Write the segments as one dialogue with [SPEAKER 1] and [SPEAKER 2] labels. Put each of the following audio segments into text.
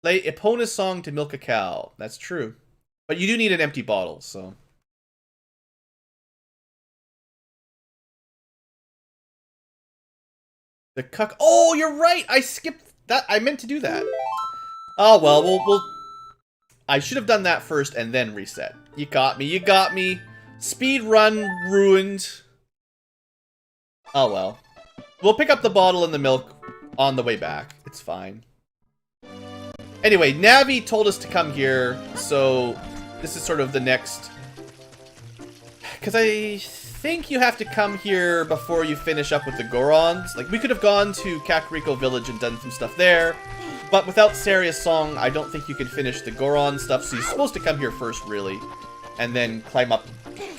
[SPEAKER 1] Play Epona's song to milk a cow. That's true. But you do need an empty bottle, so. The cuck. Oh, you're right. I skipped that. I meant to do that. Oh well, we'll. I should have done that first and then reset. You got me. You got me. Speed run ruined. Oh well. We'll pick up the bottle and the milk on the way back. It's fine. Anyway, Navi told us to come here, so this is sort of the next. Because I think you have to come here before you finish up with the Gorons. Like, we could have gone to Kakariko Village and done some stuff there, but without Saria's song, I don't think you can finish the Goron stuff, so you're supposed to come here first, really, and then climb up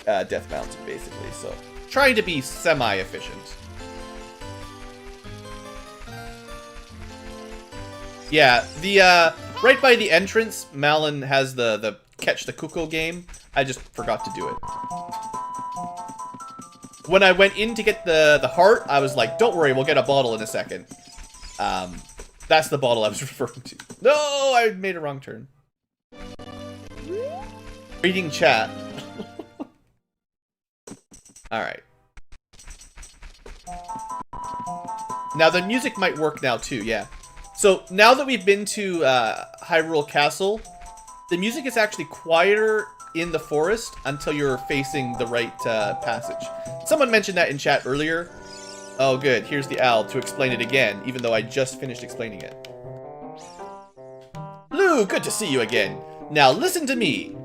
[SPEAKER 1] Death Mountain, basically, so. Trying to be semi-efficient. Yeah, the, right by the entrance, Malin has the Catch the Cuckoo game. I just forgot to do it. When I went in to get the heart, I was like, don't worry, we'll get a bottle in a second. That's the bottle I was referring to. No, I made a wrong turn. Reading chat. Alright. Now, the music might work now, too, yeah. So, now that we've been to Hyrule Castle, the music is actually quieter in the forest until you're facing the right passage. Someone mentioned that in chat earlier. Oh, good. Here's the owl to explain it again, even though I just finished explaining it. Blue, good to see you again. Now, listen to me.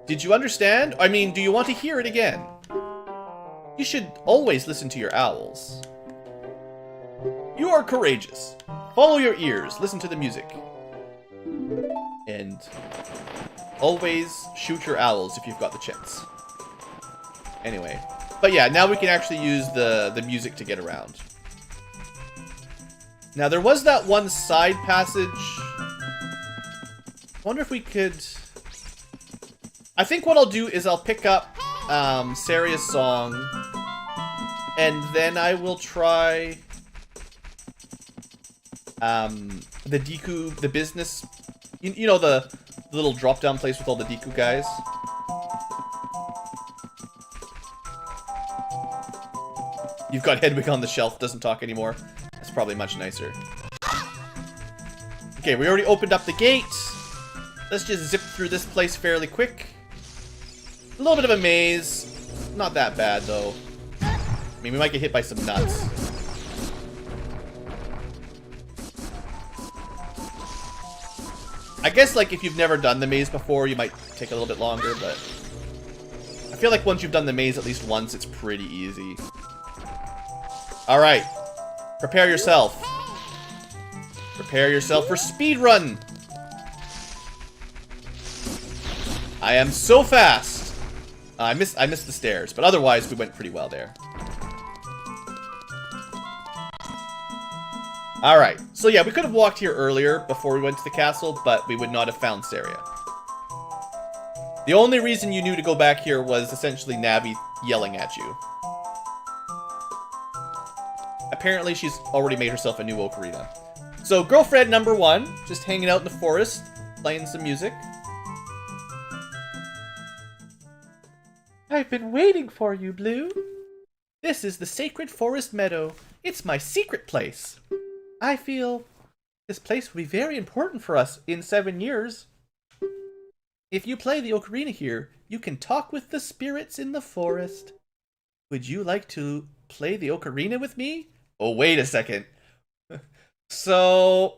[SPEAKER 1] Did you understand? I mean, do you want to hear it again? You should always listen to your owls. You are courageous. Follow your ears. Listen to the music. And always shoot your owls if you've got the chance. Anyway. But yeah, now we can actually use the music to get around. Now, there was that one side passage. I wonder if we could... I think what I'll do is I'll pick up Saria's song. And then I will try... the Deku, the business... You know, the little drop-down place with all the Deku guys? You've got Hedwig on the shelf, doesn't talk anymore. That's probably much nicer. Okay, we already opened up the gate. Let's just zip through this place fairly quick. A little bit of a maze. Not that bad, though. I mean, we might get hit by some nuts. I guess, like, if you've never done the maze before, you might take a little bit longer, but... I feel like once you've done the maze at least once, it's pretty easy. Alright. Prepare yourself. Prepare yourself for speedrun! I am so fast! I missed the stairs, but otherwise we went pretty well there. Alright, so yeah, we could have walked here earlier before we went to the castle, but we would not have found Saria. The only reason you knew to go back here was essentially Navi yelling at you. Apparently she's already made herself a new ocarina. So, girlfriend number 1, just hanging out in the forest, playing some music. I've been waiting for you, Blue. This is the Sacred Forest Meadow. It's my secret place. I feel this place will be very important for us in 7 years. If you play the ocarina here, you can talk with the spirits in the forest. Would you like to play the ocarina with me? Oh, wait a second. So,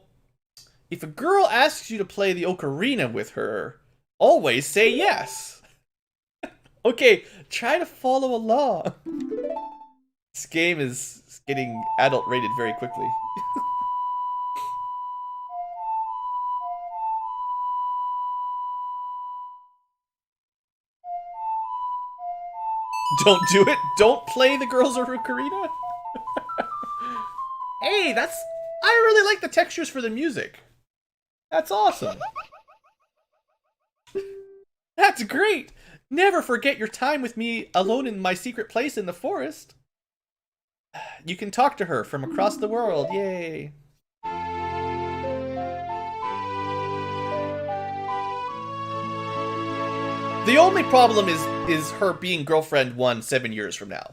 [SPEAKER 1] if a girl asks you to play the ocarina with her, always say yes. Okay, try to follow along. This game is getting adult rated very quickly. Don't do it. Don't play the girls or ocarina. Hey, I really like the textures for the music. That's awesome. That's great. Never forget your time with me alone in my secret place in the forest. You can talk to her from across the world. Yay. The only problem is her being girlfriend 1 7 years from now.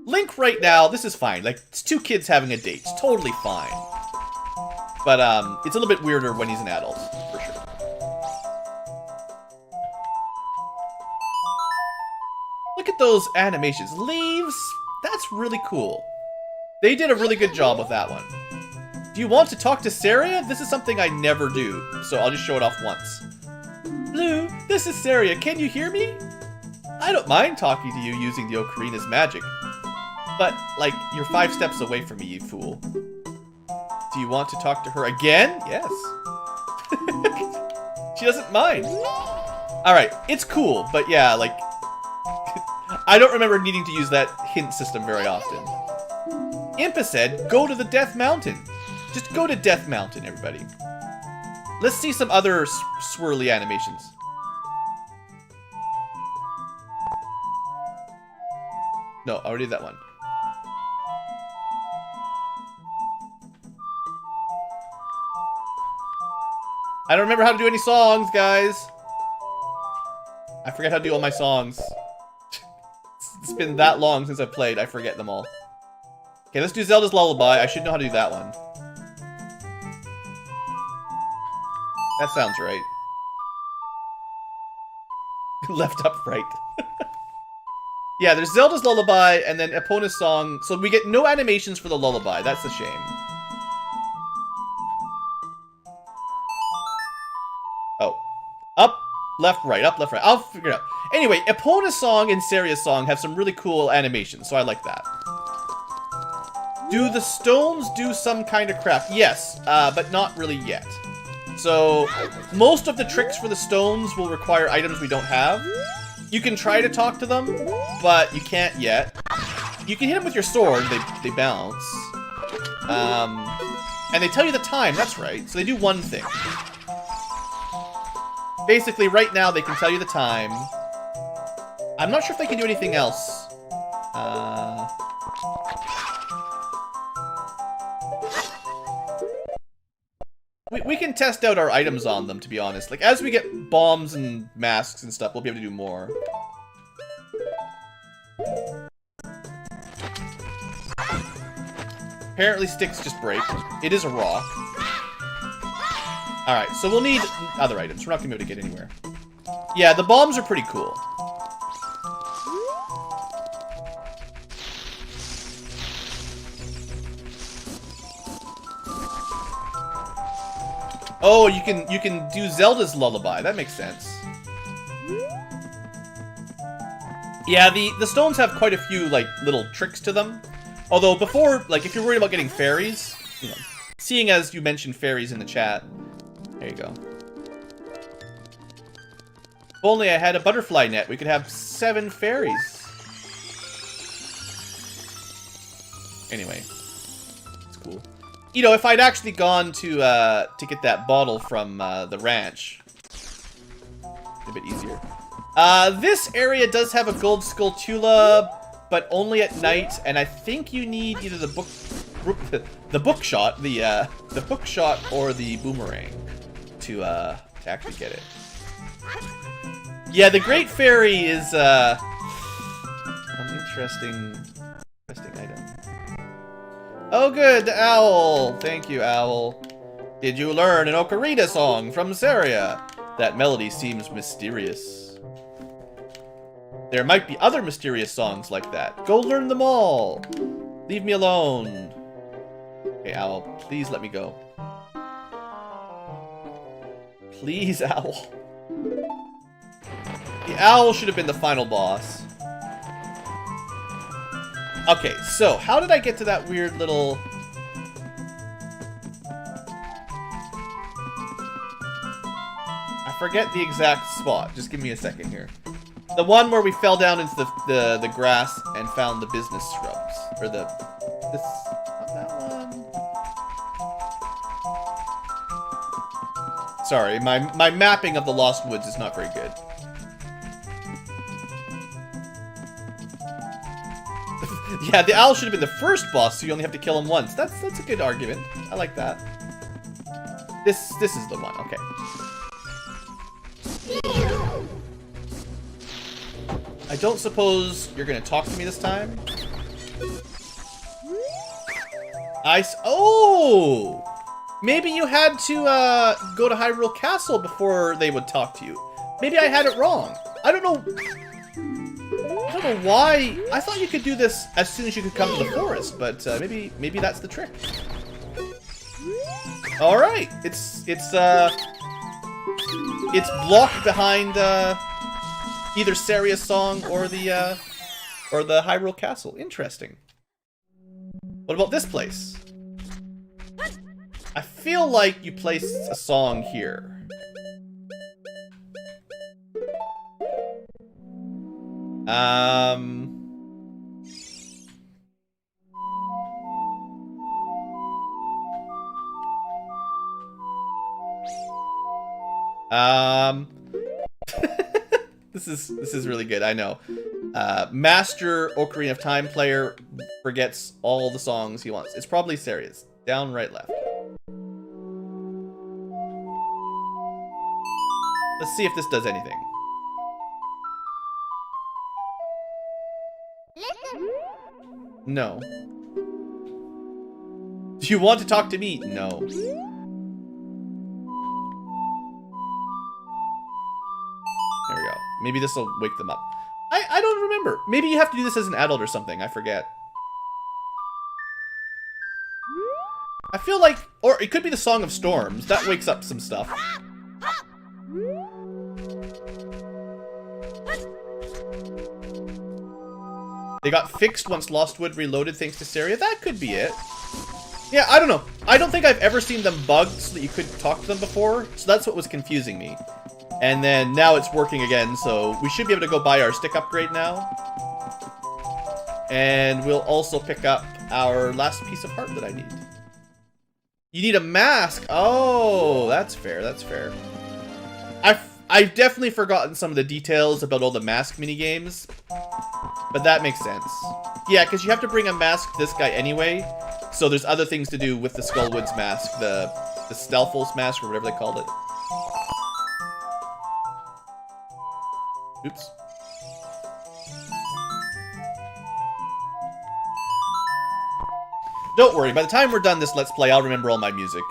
[SPEAKER 1] Link right now, this is fine. Like, it's 2 kids having a date. It's totally fine. But, it's a little bit weirder when he's an adult, for sure. Look at those animations. Leaves? That's really cool. They did a really good job with that one. Do you want to talk to Saria? This is something I never do, so I'll just show it off once. Blue, this is Saria. Can you hear me? I don't mind talking to you using the ocarina's magic. But, like, you're 5 steps away from me, you fool. Do you want to talk to her again? Yes. She doesn't mind. Alright, it's cool, but yeah, like... I don't remember needing to use that hint system very often. Impa said, go to the Death Mountain. Just go to Death Mountain, everybody. Let's see some other swirly animations. No, I already did that one. I don't remember how to do any songs, guys. I forget how to do all my songs. It's been that long since I've played, I forget them all. Okay, let's do Zelda's Lullaby. I should know how to do that one. That sounds right. Left up, right. Yeah, there's Zelda's Lullaby, and then Epona's song. So we get no animations for the lullaby. That's a shame. Oh. Up, left, right. Up, left, right. I'll figure it out. Anyway, Epona's song and Saria's song have some really cool animations, so I like that. Do the stones do some kind of craft? Yes, but not really yet. So, most of the tricks for the stones will require items we don't have. You can try to talk to them, but you can't yet. You can hit them with your sword, they bounce. And they tell you the time, that's right. So they do one thing. Basically, right now they can tell you the time. I'm not sure if they can do anything else. We can test out our items on them, to be honest. Like, as we get bombs and masks and stuff, we'll be able to do more. Apparently sticks just break. It is a rock. Alright, so we'll need other items. We're not going to be able to get anywhere. Yeah, the bombs are pretty cool. Oh, you can do Zelda's Lullaby. That makes sense. Yeah, the stones have quite a few, like, little tricks to them. Although before, like, if you're worried about getting fairies, you know, seeing as you mentioned fairies in the chat, there you go. If only I had a butterfly net, we could have 7 fairies. Anyway, it's cool. You know, if I'd actually gone to get that bottle from the ranch, a bit easier. This area does have a gold skulltula, but only at night, and I think you need either the bookshot or the boomerang to actually get it. Yeah, the Great Fairy is an interesting item. Oh good, Owl! Thank you, Owl. Did you learn an ocarina song from Saria? That melody seems mysterious. There might be other mysterious songs like that. Go learn them all! Leave me alone. Okay, Owl, please let me go. Please, Owl. The Owl should have been the final boss. Okay, so, how did I get to that weird little... I forget the exact spot. Just give me a second here. The one where we fell down into the grass and found the business shrubs. Or the... This... Not that one. Sorry, my mapping of the Lost Woods is not very good. Yeah, the owl should have been the first boss, so you only have to kill him once. That's a good argument. I like that. This is the one. Okay. I don't suppose you're gonna talk to me this time? Oh! Maybe you had to go to Hyrule Castle before they would talk to you. Maybe I had it wrong. I don't know why. I thought you could do this as soon as you could come to the forest, but maybe that's the trick. All right, it's blocked behind either Saria's song or the Hyrule Castle. Interesting. What about this place? I feel like you placed a song here. This is really good, I know. Master Ocarina of Time player forgets all the songs he wants. It's probably Saria's. Down, right, left. Let's see if this does anything. No. Do you want to talk to me? No. There we go. Maybe this will wake them up. I don't remember. Maybe you have to do this as an adult or something. I forget. I feel like... Or it could be the Song of Storms. That wakes up some stuff. They got fixed once Lost Wood reloaded thanks to Saria. That could be it. Yeah, I don't know. I don't think I've ever seen them bugged so that you couldn't talk to them before. So that's what was confusing me. And then now it's working again, so we should be able to go buy our stick upgrade now. And we'll also pick up our last piece of heart that I need. You need a mask. Oh, that's fair. That's fair. I've definitely forgotten some of the details about all the mask minigames. But that makes sense. Yeah, because you have to bring a mask to this guy anyway. So there's other things to do with the Skullwoods mask. The Stealthful's mask, or whatever they called it. Oops. Don't worry, by the time we're done this Let's Play, I'll remember all my music.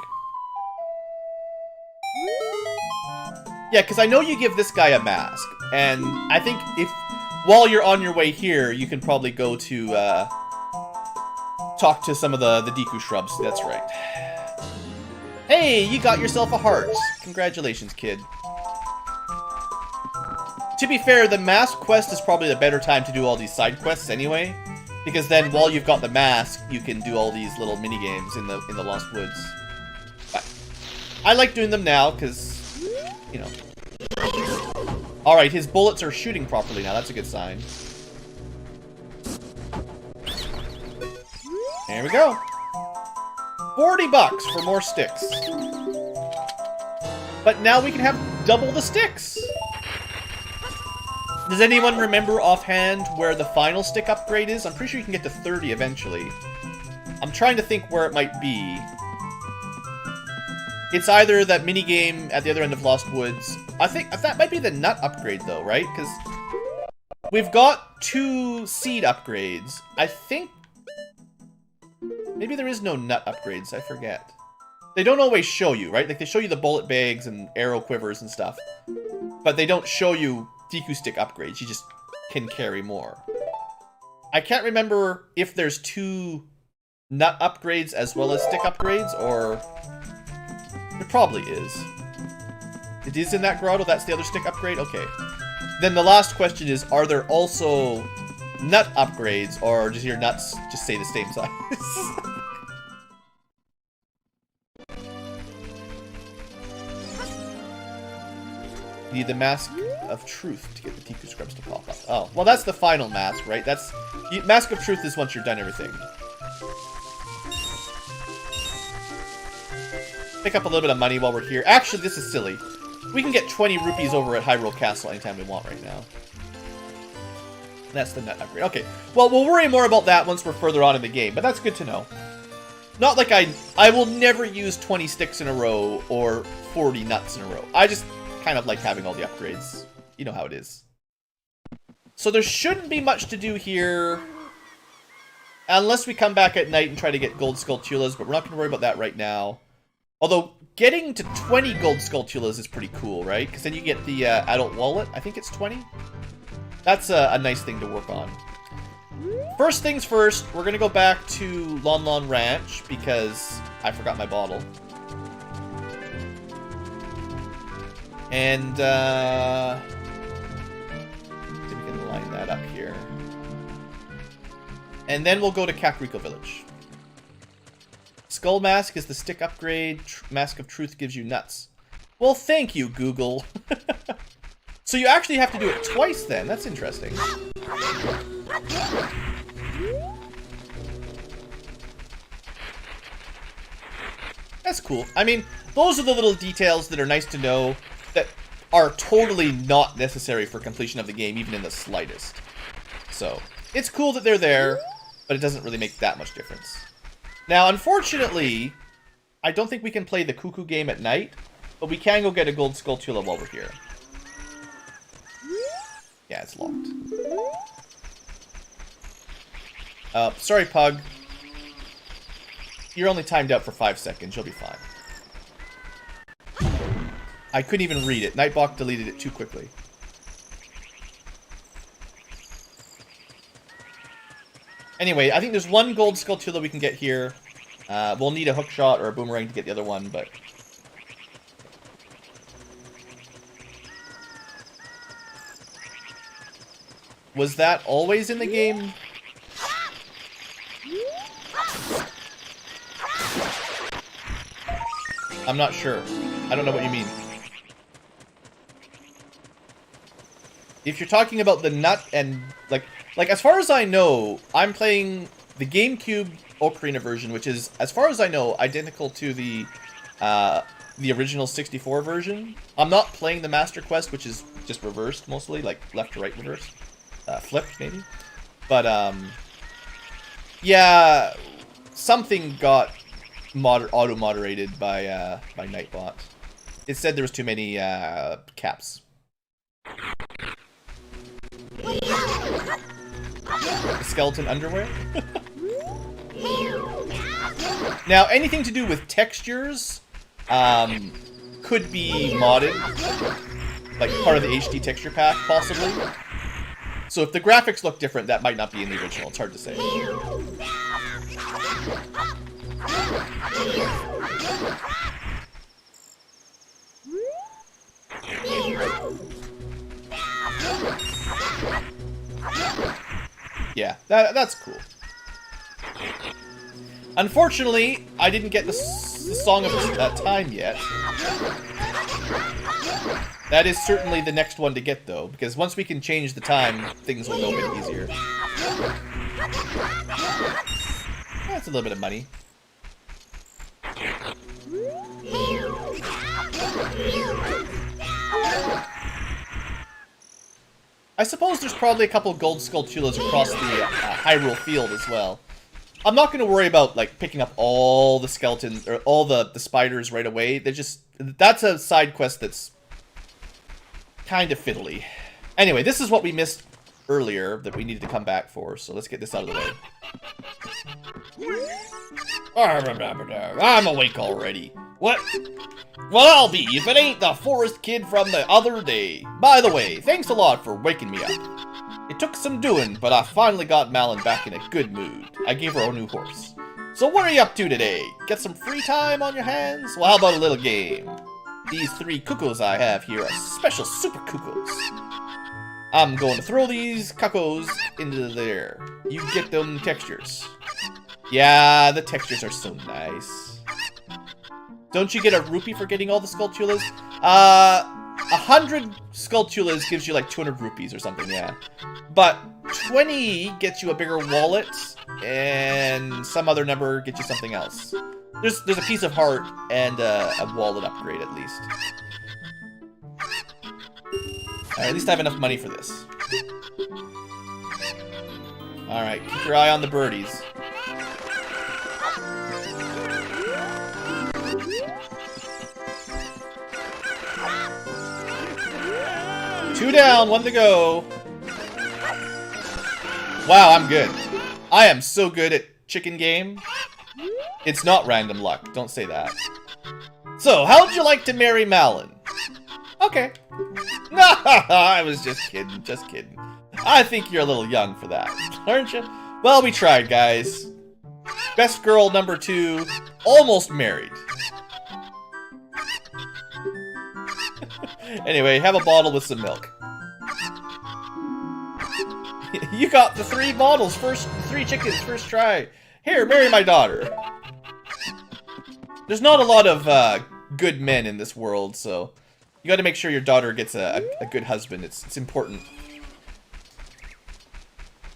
[SPEAKER 1] Yeah, because I know you give this guy a mask. And I think while you're on your way here, you can probably go to, talk to some of the Deku shrubs. That's right. Hey, you got yourself a heart. Congratulations, kid. To be fair, the mask quest is probably the better time to do all these side quests anyway. Because then, while you've got the mask, you can do all these little mini-games in the Lost Woods. But I like doing them now, because, you know. Alright, his bullets are shooting properly now. That's a good sign. There we go. 40 bucks for more sticks. But now we can have double the sticks. Does anyone remember offhand where the final stick upgrade is? I'm pretty sure you can get to 30 eventually. I'm trying to think where it might be. It's either that minigame at the other end of Lost Woods. I think that might be the nut upgrade though, right? Because we've got 2 seed upgrades. I think... Maybe there is no nut upgrades, I forget. They don't always show you, right? Like they show you the bullet bags and arrow quivers and stuff. But they don't show you Deku stick upgrades. You just can carry more. I can't remember if there's 2 nut upgrades as well as stick upgrades, or... There probably is. It is in that grotto, that's the other stick upgrade? Okay. Then the last question is, are there also nut upgrades, or does your nuts just stay the same size? You need the Mask of Truth to get the Deku Scrubs to pop up. Oh, well that's the final mask, right? That's... Mask of Truth is once you're done everything. Pick up a little bit of money while we're here. Actually, this is silly. We can get 20 rupees over at Hyrule Castle anytime we want right now. That's the nut upgrade. Okay, well, we'll worry more about that once we're further on in the game, but that's good to know. Not like I will never use 20 sticks in a row or 40 nuts in a row. I just kind of like having all the upgrades. You know how it is. So there shouldn't be much to do here. Unless we come back at night and try to get gold Skulltulas, but we're not going to worry about that right now. Although, getting to 20 gold Skulltulas is pretty cool, right? Because then you get the adult wallet. I think it's 20. That's a nice thing to work on. First things first, we're going to go back to Lon Lon Ranch because I forgot my bottle. And, we can line that up here. And then we'll go to Kakariko Village. Skull Mask is the stick upgrade. Mask of Truth gives you nuts. Well, thank you, Google. So you actually have to do it twice then. That's interesting. That's cool. I mean, those are the little details that are nice to know that are totally not necessary for completion of the game, even in the slightest. So, it's cool that they're there, but it doesn't really make that much difference. Now, unfortunately, I don't think we can play the Cuckoo game at night, but we can go get a gold Skulltula while we're here. Yeah, it's locked. Sorry, Pug. You're only timed out for 5 seconds. You'll be fine. I couldn't even read it. Nightbot deleted it too quickly. Anyway, I think there's one gold Skulltula we can get here. We'll need a hookshot or a boomerang to get the other one, but... Was that always in the game? I'm not sure. I don't know what you mean. If you're talking about the nut and... Like as far as I know, I'm playing the GameCube Ocarina version, which is, as far as I know, identical to the original 64 version. I'm not playing the Master Quest, which is just reversed mostly, like left to right reversed. Flipped, maybe. But, yeah, something got auto-moderated by Nightbot. It said there was too many caps. Skeleton underwear? Now, anything to do with textures could be modded. Like part of the HD texture pack, possibly. So if the graphics look different, that might not be in the original. It's hard to say. Yeah, that's cool. Unfortunately, I didn't get the Song of Time yet. That is certainly the next one to get, though, because once we can change the time, things will go a bit easier. That's a little bit of money. I suppose there's probably a couple gold Skulltulas across the Hyrule Field as well. I'm not going to worry about like picking up all the skeletons or all the spiders right away. That's a side quest that's kind of fiddly. Anyway, this is what we missed earlier that we needed to come back for, so let's get this out of the way. I'm awake already. What? Well, I'll be if it ain't the forest kid from the other day. By the way, thanks a lot for waking me up. It took some doing, but I finally got Malin back in a good mood. I gave her a new horse. So what are you up to today? Get some free time on your hands? Well, how about a little game? These 3 cuckoos I have here are special super cuckoos. I'm going to throw these cuckoos into there. You get them textures. Yeah, the textures are so nice. Don't you get a rupee for getting all the Skulltulas? 100 Skulltulas gives you like 200 rupees or something, yeah. But 20 gets you a bigger wallet, and some other number gets you something else. There's a piece of heart and a wallet upgrade at least. Alright, at least I have enough money for this. Alright, keep your eye on the birdies. Two down, 1 to go. Wow, I'm good. I am so good at chicken game. It's not random luck. Don't say that. So, how'd you like to marry Malin? Okay. No, I was just kidding. Just kidding. I think you're a little young for that, aren't you? Well, we tried, guys. Best girl number 2, almost married. Anyway, have a bottle with some milk. You got the 3 bottles, 3 chickens, first try. Here, marry my daughter. There's not a lot of good men in this world, so you got to make sure your daughter gets a good husband. It's important.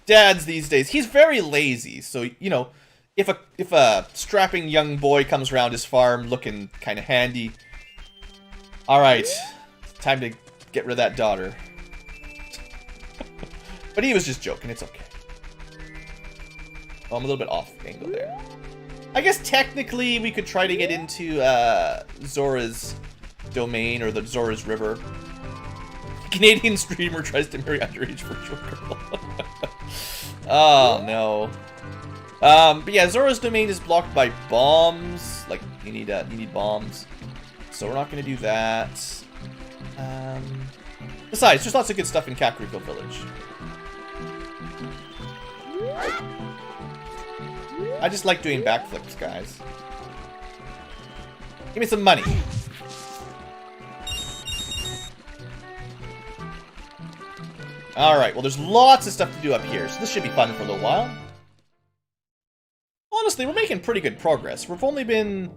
[SPEAKER 1] Dads these days, he's very lazy, so you know, if a strapping young boy comes around his farm looking kind of handy, all right, time to get rid of that daughter. But he was just joking, it's okay. Oh, I'm a little bit off angle there. I guess technically we could try to get into Zora's domain, or the Zora's River. Canadian streamer tries to marry underage virtual girl. Oh, no. But yeah, Zora's domain is blocked by bombs. Like, you need bombs. So we're not going to do that. Besides, there's lots of good stuff in Kakariko Village. I just like doing backflips, guys. Give me some money. Alright, well there's lots of stuff to do up here, so this should be fun for a little while. Honestly, we're making pretty good progress. We've only been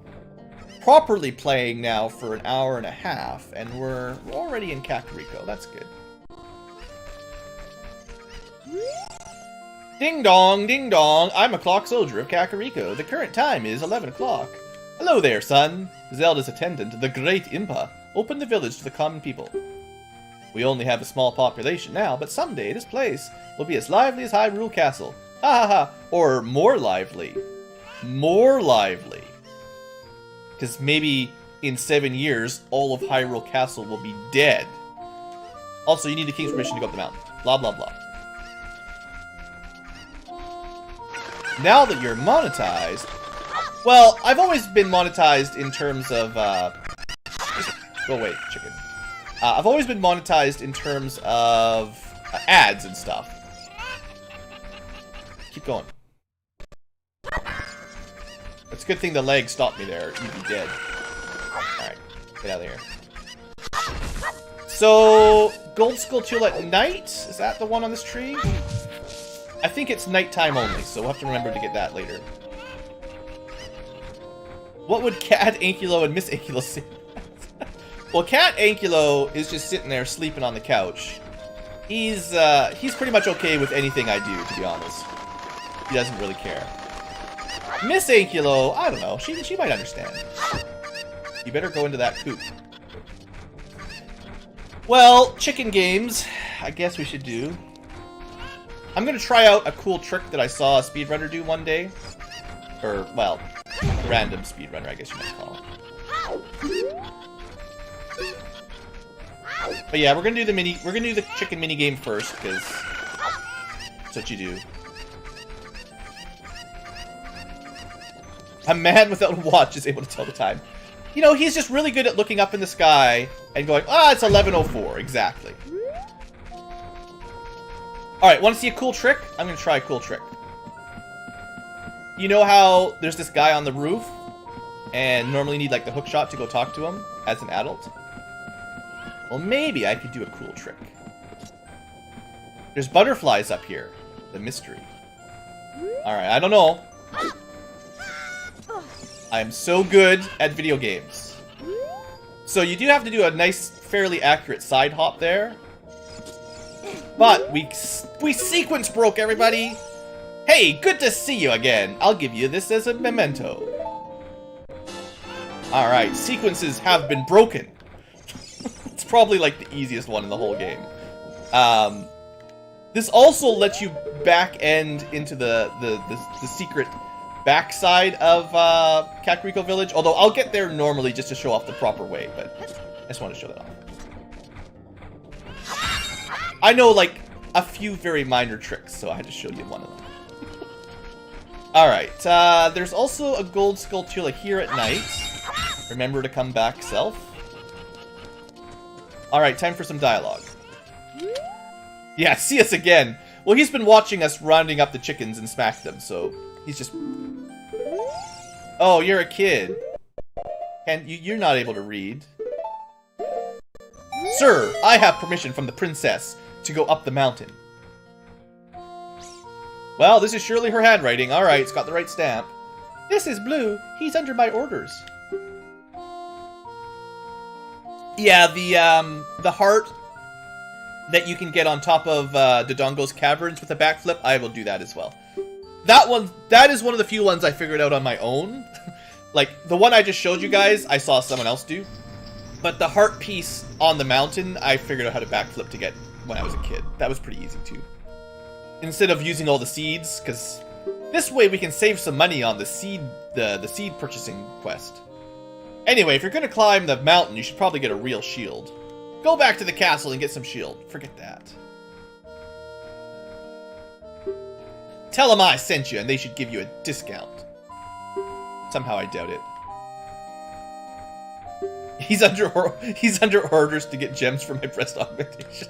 [SPEAKER 1] properly playing now for an hour and a half, and we're already in Kakariko. That's good. Ding dong, ding dong. I'm a clock soldier of Kakariko. The current time is 11 o'clock. Hello there, son. Zelda's attendant, the Great Impa, opened the village to the common people. We only have a small population now, but someday this place will be as lively as Hyrule Castle. Ha ha ha. Or more lively. More lively. Because maybe in 7 years, all of Hyrule Castle will be dead. Also, you need the king's permission to go up the mountain. Blah, blah, blah. Now that you're monetized... Well, I've always been monetized in terms of... Go away, chicken. I've always been monetized in terms of ads and stuff. Keep going. It's a good thing the leg stopped me there. You'd be dead. Alright, get out of here. So, Gold Skull Tool at night? Is that the one on this tree? I think it's nighttime only, so we'll have to remember to get that later. What would Cat Ankylo and Miss Ankylo say? Well, Cat Ankylo is just sitting there sleeping on the couch. He's pretty much okay with anything I do, to be honest. He doesn't really care. Miss Ankylo, I don't know. She might understand. You better go into that coop. Well, chicken games, I guess we should do. I'm gonna try out a cool trick that I saw a speedrunner do one day. Or, well, random speedrunner, I guess you might call it. But yeah, we're gonna do the chicken mini game first, because that's what you do. A man without a watch is able to tell the time. You know, he's just really good at looking up in the sky and going, ah, it's 11:04, exactly. Alright, want to see a cool trick? I'm going to try a cool trick. You know how there's this guy on the roof, and normally you need like the hook shot to go talk to him as an adult? Well, maybe I could do a cool trick. There's butterflies up here. The mystery. Alright, I don't know. I am so good at video games. So you do have to do a nice, fairly accurate side hop there. But we sequence broke, everybody. Hey, good to see you again. I'll give you this as a memento. Alright, sequences have been broken. It's probably like the easiest one in the whole game. This also lets you back end into the secret backside of Kakariko Village. Although I'll get there normally just to show off the proper way, but I just want to show that off. I know, like, a few very minor tricks, so I had to show you one of them. Alright, there's also a gold skulltula here at night. Remember to come back, self. Alright, time for some dialogue. Yeah, see us again. Well, he's been watching us rounding up the chickens and smack them, so he's just... Oh, you're a kid. And you're not able to read. Sir, I have permission from the princess to go up the mountain. Well, this is surely her handwriting. Alright, it's got the right stamp. This is Blue. He's under my orders. Yeah, the heart that you can get on top of Dodongo's caverns with a backflip, I will do that as well. That is one of the few ones I figured out on my own. Like, the one I just showed you guys, I saw someone else do. But the heart piece on the mountain, I figured out how to backflip to get when I was a kid. That was pretty easy, too. Instead of using all the seeds, because this way we can save some money on the seed purchasing quest. Anyway, if you're going to climb the mountain, you should probably get a real shield. Go back to the castle and get some shield. Forget that. Tell them I sent you, and they should give you a discount. Somehow I doubt it. He's under orders to get gems for my breast augmentation.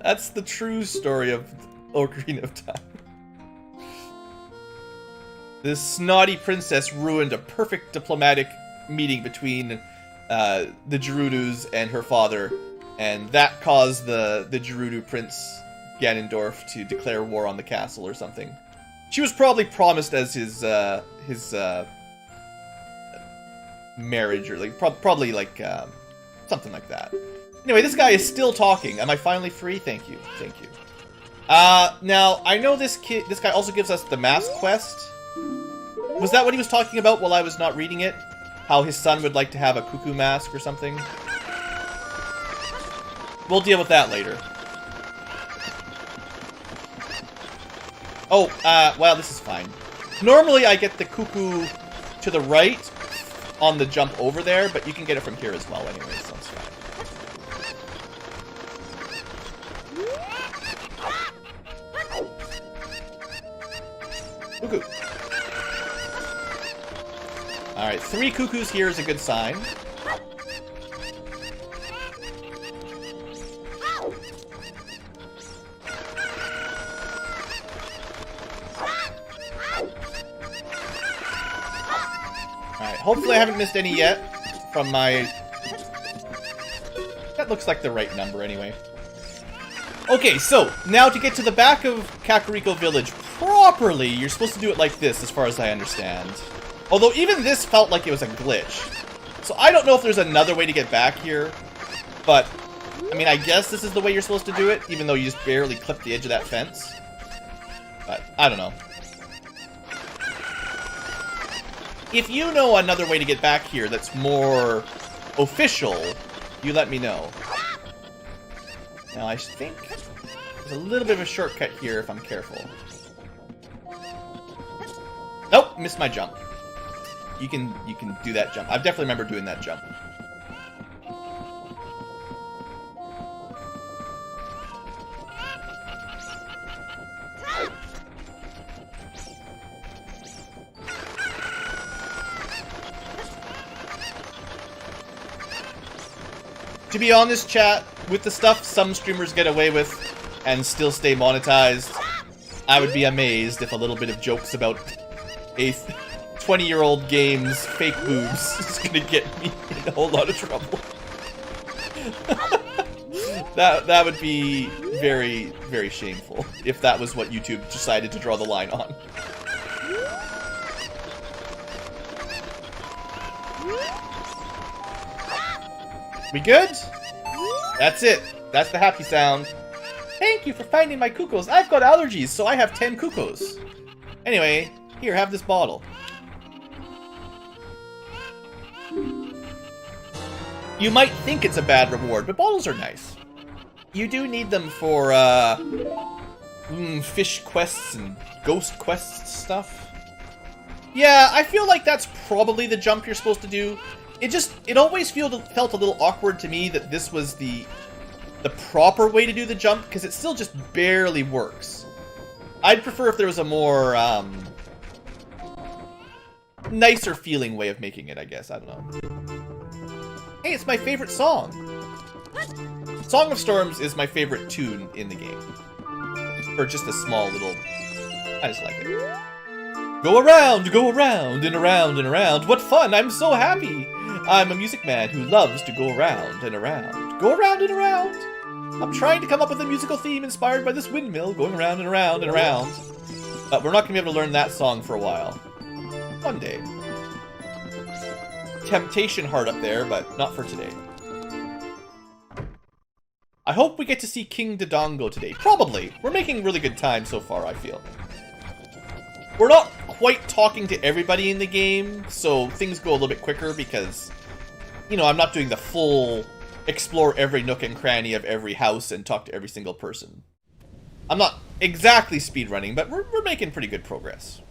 [SPEAKER 1] That's the true story of Ocarina of Time. This snotty princess ruined a perfect diplomatic meeting between the Gerudus and her father, and that caused the Gerudo Prince Ganondorf to declare war on the castle or something. She was probably promised as his marriage, or like probably like something like that. Anyway, this guy is still talking. Am I finally free? Thank you, thank you. Now I know this guy also gives us the mask quest. Was that what he was talking about while I was not reading it? How his son would like to have a cuckoo mask or something? We'll deal with that later. Oh, well, this is fine. Normally I get the cuckoo to the right on the jump over there, but you can get it from here as well anyway, so it's fine. Cuckoo. Alright, 3 cuckoos here is a good sign. Alright, hopefully I haven't missed any yet from my... That looks like the right number anyway. Okay, so, now to get to the back of Kakariko Village properly, you're supposed to do it like this, as far as I understand. Although even this felt like it was a glitch. So I don't know if there's another way to get back here. But, I mean, I guess this is the way you're supposed to do it, even though you just barely clipped the edge of that fence. But, I don't know. If you know another way to get back here that's more official, you let me know. Now, I think there's a little bit of a shortcut here if I'm careful. Nope, missed my jump. You can do that jump. I definitely remember doing that jump. To be honest, chat, with the stuff some streamers get away with and still stay monetized, I would be amazed if a little bit of jokes about a 20-year-old game's fake boobs is gonna get me in a whole lot of trouble. That would be very, very shameful if that was what YouTube decided to draw the line on. We good? That's it. That's the happy sound. Thank you for finding my cuckoos. I've got allergies, so I have 10 cuckoos. Anyway, here, have this bottle. You might think it's a bad reward, but bottles are nice. You do need them for, fish quests and ghost quests stuff. Yeah, I feel like that's probably the jump you're supposed to do. It always felt a little awkward to me that this was the the proper way to do the jump, because it still just barely works. I'd prefer if there was a more, nicer feeling way of making it, I guess. I don't know. Hey, it's my favorite song! Song of Storms is my favorite tune in the game. For just a small little... I just like it. Go around and around and around. What fun! I'm so happy! I'm a music man who loves to go around and around. Go around and around! I'm trying to come up with a musical theme inspired by this windmill going around and around and around. But we're not going to be able to learn that song for a while. One day. Temptation heart up there, but not for today. I hope we get to see King Dodongo today. Probably. We're making really good time so far, I feel. We're not quite talking to everybody in the game, so things go a little bit quicker because, you know, I'm not doing the full explore every nook and cranny of every house and talk to every single person. I'm not exactly speedrunning, but we're making pretty good progress.